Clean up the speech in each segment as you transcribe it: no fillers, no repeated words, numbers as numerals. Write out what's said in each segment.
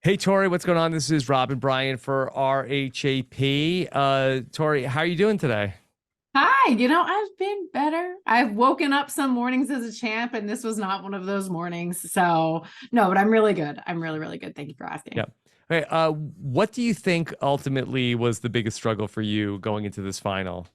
Hey Tori, what's going on? This is Rob and Brian for RHAP. Tori, how are you doing today? Hi, I've been better. I've woken up some mornings as a champ, and this was not one of those mornings. So, no, but I'm really good. I'm really, really good. Thank you for asking. Yeah. Okay. What do you think ultimately was the biggest struggle for you going into this final?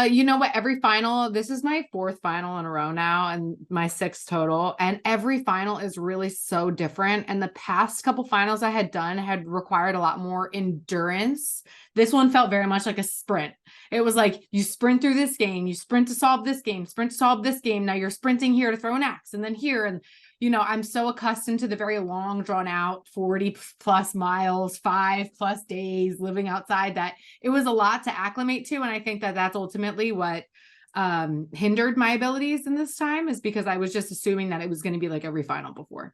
You know what? Every final, this is my fourth final in a row now, and my sixth total. And every final is really so different. And the past couple finals I had done had required a lot more endurance. This one felt very much like a sprint. It was like you sprint through this game, you sprint to solve this game, sprint to solve this game. Now you're sprinting here to throw an axe, and then here. And I'm so accustomed to the very long, drawn out 40 plus miles, 5+ days living outside that it was a lot to acclimate to. And I think that that's ultimately what hindered my abilities in this time, is because I was just assuming that it was going to be like every final before.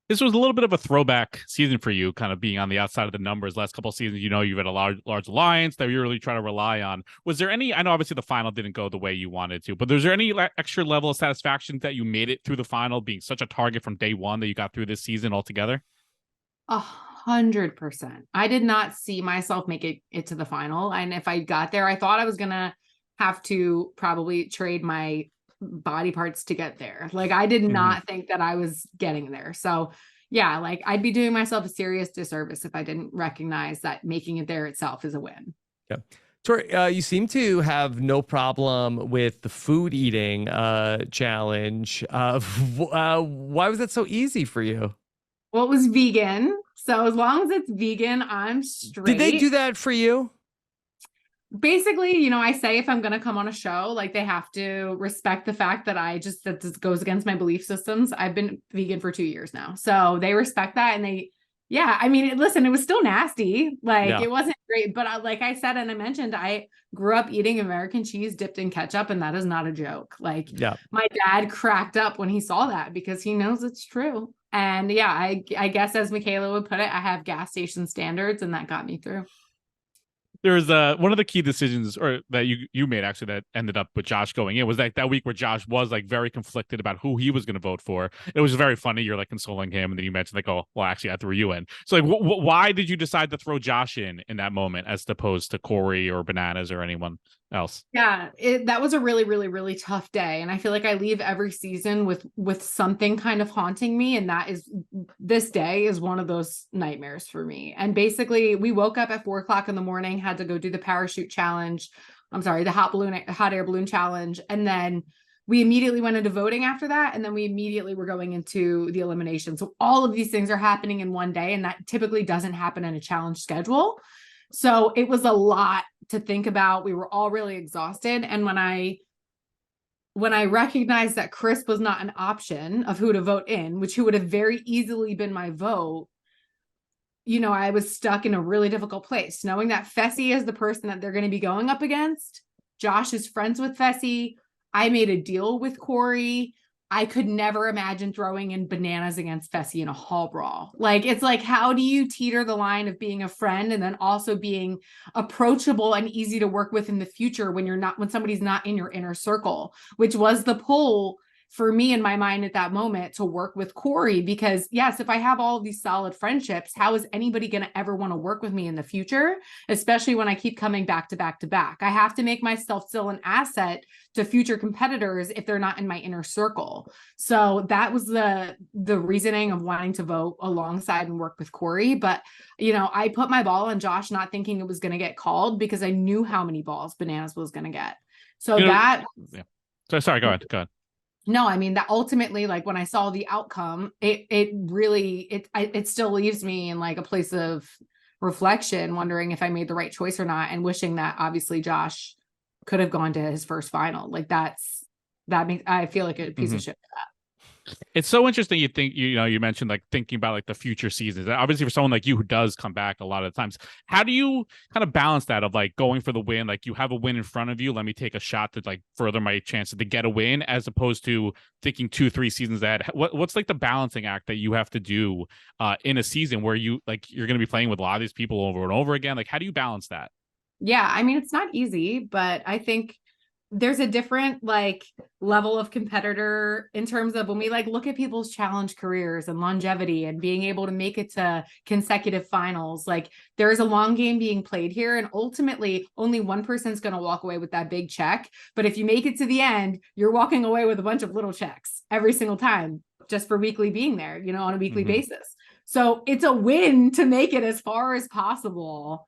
This was a little bit of a throwback season for you, kind of being on the outside of the numbers. Last couple of seasons, you've had a large alliance that you're really trying to rely on. Was there any? I know obviously the final didn't go the way you wanted to, but was there any extra level of satisfaction that you made it through the final, being such a target from day one that you got through this season altogether? 100%. I did not see myself make it to the final, and if I got there, I thought I was gonna have to probably trade my body parts to get there. Like, I did not think that I was getting there. So yeah, like, I'd be doing myself a serious disservice if I didn't recognize that making it there itself is a win. Yeah. Tori, you seem to have no problem with the food eating challenge. Why was that so easy for you? Well, it was vegan. So as long as it's vegan, I'm straight. Did they do that for you? Basically, I say if I'm going to come on a show, like, they have to respect the fact that that this goes against my belief systems. I've been vegan for 2 years now. So they respect that. And yeah, I mean, listen, it was still nasty. Like, Yeah. it wasn't great. But like I said, and I mentioned, I grew up eating American cheese dipped in ketchup. And that is not a joke. Like, Yeah. my dad cracked up when he saw that because he knows it's true. And yeah, I guess, as Michaela would put it, I have gas station standards, and that got me through. There's one of the key decisions or that you made actually that ended up with Josh going in was like that week where Josh was like very conflicted about who he was going to vote for. It was very funny. You're like consoling him, and then you mentioned like, oh, well, actually, I threw you in. So like, why did you decide to throw Josh in that moment as opposed to Cory or Bananas or anyone else? Yeah, that was a really, really, really tough day. And I feel like I leave every season with something kind of haunting me. And this day is one of those nightmares for me. And basically, we woke up at 4 o'clock in the morning, had to go do the parachute challenge. I'm sorry, the hot air balloon challenge. And then we immediately went into voting after that. And then we immediately were going into the elimination. So all of these things are happening in one day. And that typically doesn't happen in a challenge schedule. So it was a lot to think about. We were all really exhausted. And when I recognized that Chris was not an option of who to vote in, who would have very easily been my vote, I was stuck in a really difficult place, knowing that Fessy is the person that they're going to be going up against. Josh is friends with Fessy. I made a deal with Cory. I could never imagine throwing in Bananas against Fessy in a hall brawl. Like, it's like, how do you teeter the line of being a friend and then also being approachable and easy to work with in the future when somebody's not in your inner circle, which was the pull for me in my mind at that moment to work with Cory. Because yes, if I have all of these solid friendships, how is anybody going to ever want to work with me in the future? Especially when I keep coming back to back to back. I have to make myself still an asset to future competitors if they're not in my inner circle. So that was the reasoning of wanting to vote alongside and work with Cory. But, I put my ball on Josh, not thinking it was going to get called, because I knew how many balls Bananas was going to get. So yeah. So sorry, go ahead. No, I mean, that ultimately, like, when I saw the outcome, it still leaves me in like a place of reflection, wondering if I made the right choice or not, and wishing that obviously Josh could have gone to his first final. Like, that makes, I feel like a piece of shit for that. It's so interesting. You mentioned like thinking about like the future seasons. Obviously, for someone like you who does come back a lot of times, how do you kind of balance that of like going for the win? Like, you have a win in front of you. Let me take a shot to like further my chances to get a win, as opposed to thinking 2-3 seasons ahead. What's like the balancing act that you have to do in a season where you're going to be playing with a lot of these people over and over again? Like, how do you balance that? Yeah, I mean, it's not easy, but I think there's a different like level of competitor in terms of when we like look at people's challenge careers and longevity and being able to make it to consecutive finals. Like there is a long game being played here, and ultimately only one person's going to walk away with that big check. But if you make it to the end, you're walking away with a bunch of little checks every single time, just for weekly being there, you know, on a weekly basis. So it's a win to make it as far as possible.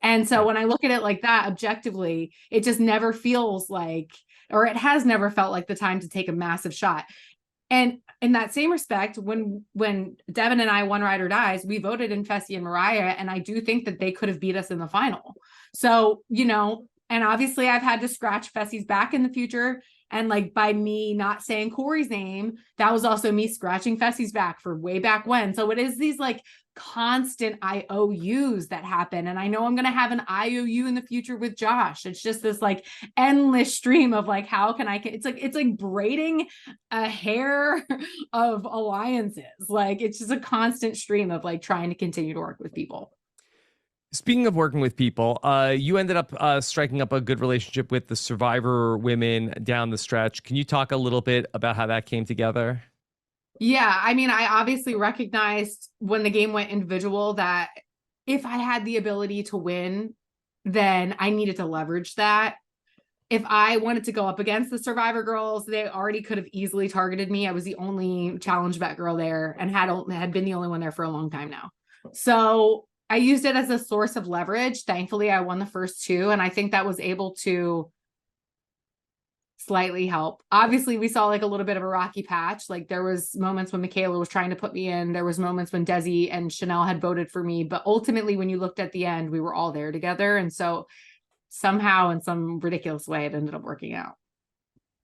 And so when I look at it like that, objectively, it just never feels like, or it has never felt like the time to take a massive shot. And in that same respect, when Devin and I won Ride or Dies, we voted in Fessy and Mariah, and I do think that they could have beat us in the final. So, you know, and obviously I've had to scratch Fessy's back in the future. And like by me not saying Cory's name, that was also me scratching Fessy's back for way back when. So it is these like constant IOUs that happen. And I know I'm going to have an IOU in the future with Josh. It's just this like endless stream of like, how can I, it's like braiding a hair of alliances. Like it's just a constant stream of like trying to continue to work with people. Speaking of working with people, you ended up striking up a good relationship with the Survivor women down the stretch. Can you talk a little bit about how that came together? Yeah, I mean, I obviously recognized when the game went individual that if I had the ability to win, then I needed to leverage that. If I wanted to go up against the Survivor girls, they already could have easily targeted me. I was the only challenge bet girl there and had been the only one there for a long time now. So I used it as a source of leverage. Thankfully, I won the first two, and I think that was able to slightly help. Obviously, we saw like a little bit of a rocky patch. Like there was moments when Michaela was trying to put me in. There was moments when Desi and Chanelle had voted for me. But ultimately, when you looked at the end, we were all there together. And so somehow in some ridiculous way, it ended up working out.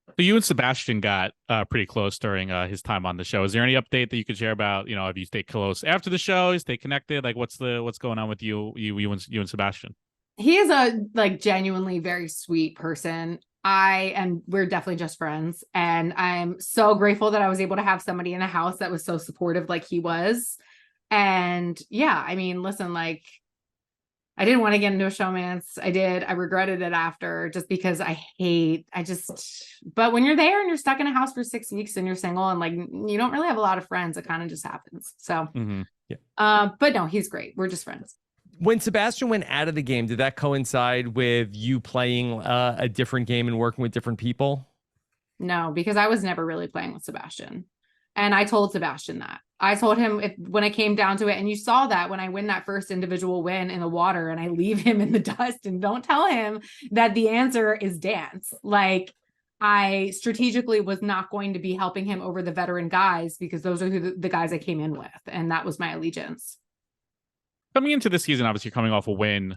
So you and Sebastian got pretty close during his time on the show. Is there any update that you could share about, you know, if you stay close after the show, you stay connected? Like what's going on with you and Sebastian? He is a like genuinely very sweet person. We're definitely just friends. And I'm so grateful that I was able to have somebody in the house that was so supportive like he was. And yeah, I mean, listen, like I didn't want to get into a showmance. I did. I regretted it after just because but when you're there and you're stuck in a house for 6 weeks and you're single and like, you don't really have a lot of friends, it kind of just happens. So, but no, he's great. We're just friends. When Sebastian went out of the game, did that coincide with you playing a different game and working with different people? No, because I was never really playing with Sebastian. And I told Sebastian that. I told him when it came down to it, and you saw that when I win that first individual win in the water and I leave him in the dust and don't tell him that the answer is dance. Like I strategically was not going to be helping him over the veteran guys because those are the guys I came in with. And that was my allegiance. Coming into this season, obviously coming off a win,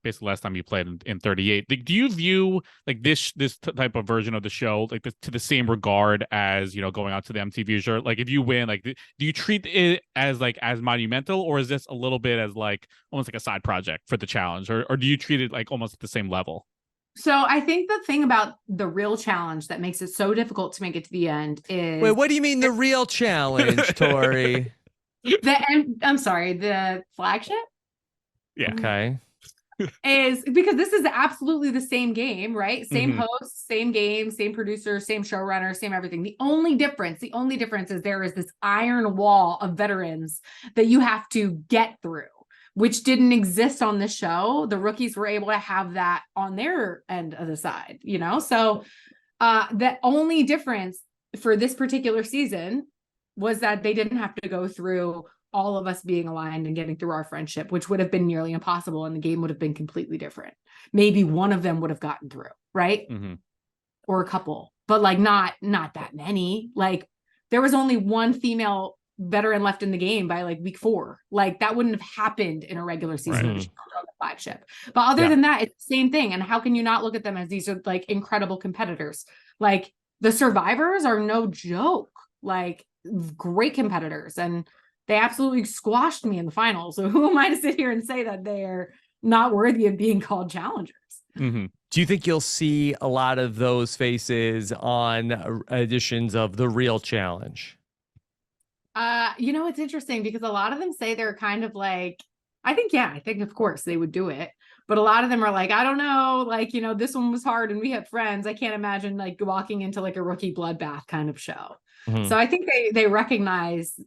basically last time you played in 38. Like, do you view like this type of version of the show like to the same regard as, you know, going out to the MTV show? Like, if you win, like, do you treat it as monumental, or is this a little bit as like almost like a side project for the challenge, or do you treat it like almost at the same level? So I think the thing about the real challenge that makes it so difficult to make it to the end is Wait, what do you mean the real challenge, Tori? I'm sorry, the flagship? Yeah. Okay. Is because this is absolutely the same game, right? Same host, same game, same producer, same showrunner, same everything. The only difference is there is this iron wall of veterans that you have to get through, which didn't exist on the show. The rookies were able to have that on their end of the side, you know? So the only difference for this particular season was that they didn't have to go through all of us being aligned and getting through our friendship, which would have been nearly impossible. And the game would have been completely different. Maybe one of them would have gotten through, right? Or a couple, but like not that many. Like there was only one female veteran left in the game by like week 4. Like that wouldn't have happened in a regular season on the flagship. But other than that, it's the same thing. And how can you not look at them as these are like incredible competitors? Like the survivors are no joke. Like great competitors, and they absolutely squashed me in the final. So who am I to sit here and say that they're not worthy of being called challengers? Do you think you'll see a lot of those faces on editions of The Real Challenge? You know, it's interesting because a lot of them say they're kind of like I think, yeah, I think of course they would do it. But a lot of them are like, I don't know, like, you know, this one was hard and we have friends. I can't imagine like walking into like a rookie bloodbath kind of show. Mhm. So I think they recognize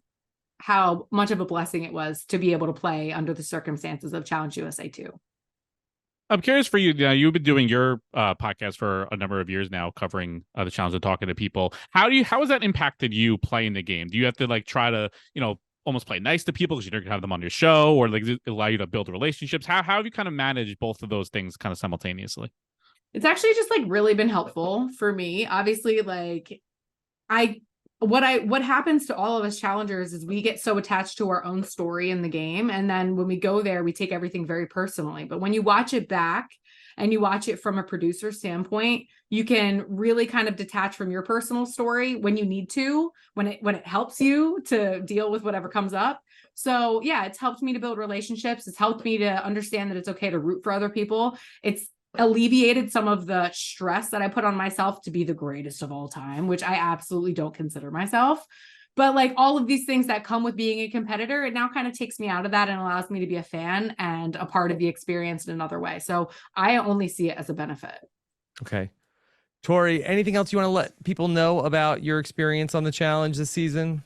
how much of a blessing it was to be able to play under the circumstances of Challenge USA 2. I'm curious for you. You've been doing your podcast for a number of years now, covering the challenge and talking to people. How has that impacted you playing the game? Do you have to like try to, you know, almost play nice to people because you're gonna have them on your show, or like allow you to build relationships? How have you kind of managed both of those things kind of simultaneously? It's actually just like really been helpful for me. Obviously, like what happens to all of us challengers is we get so attached to our own story in the game, and then when we go there we take everything very personally. But when you watch it back and you watch it from a producer standpoint, you can really kind of detach from your personal story when you need to, when it helps you to deal with whatever comes up. So yeah, it's helped me to build relationships. It's helped me to understand that it's okay to root for other people. It's alleviated some of the stress that I put on myself to be the greatest of all time, which I absolutely don't consider myself. But like all of these things that come with being a competitor, it now kind of takes me out of that and allows me to be a fan and a part of the experience in another way. So I only see it as a benefit. Okay. Tori, anything else you want to let people know about your experience on the challenge this season?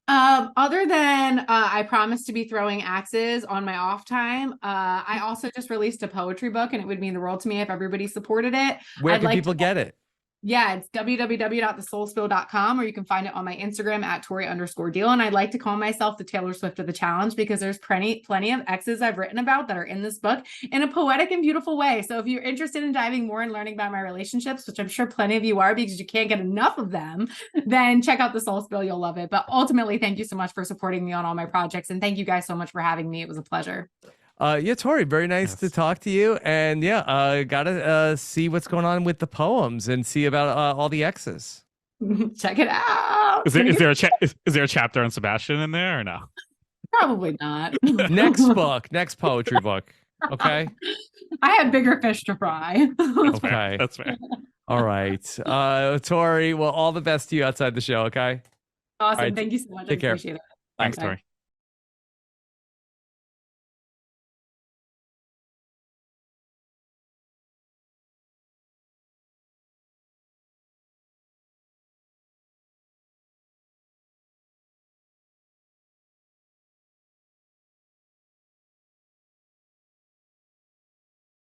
Other than I promise to be throwing axes on my off time, I also just released a poetry book, and it would mean the world to me if everybody supported it. Where can people get it? Yeah, it's www.thesoulspill.com, or you can find it on my Instagram at Tori_deal. And I'd like to call myself the Taylor Swift of the challenge because there's plenty of exes I've written about that are in this book in a poetic and beautiful way. So if you're interested in diving more and learning about my relationships, which I'm sure plenty of you are because you can't get enough of them, then check out The Soul Spill. You'll love it. But ultimately, thank you so much for supporting me on all my projects. And thank you guys so much for having me. It was a pleasure. Yeah, Tori, very nice to talk to you. And yeah, gotta see what's going on with the poems and see about all the X's. Check it out. Is there a chapter on Sebastian in there or no? Probably not. Next poetry book. Okay. I had bigger fish to fry. Okay. That's fair. All right. Tori, well, all the best to you outside the show, okay? Awesome. Right. Thank you so much. Take care. I appreciate it. Thanks, Bye. Tori.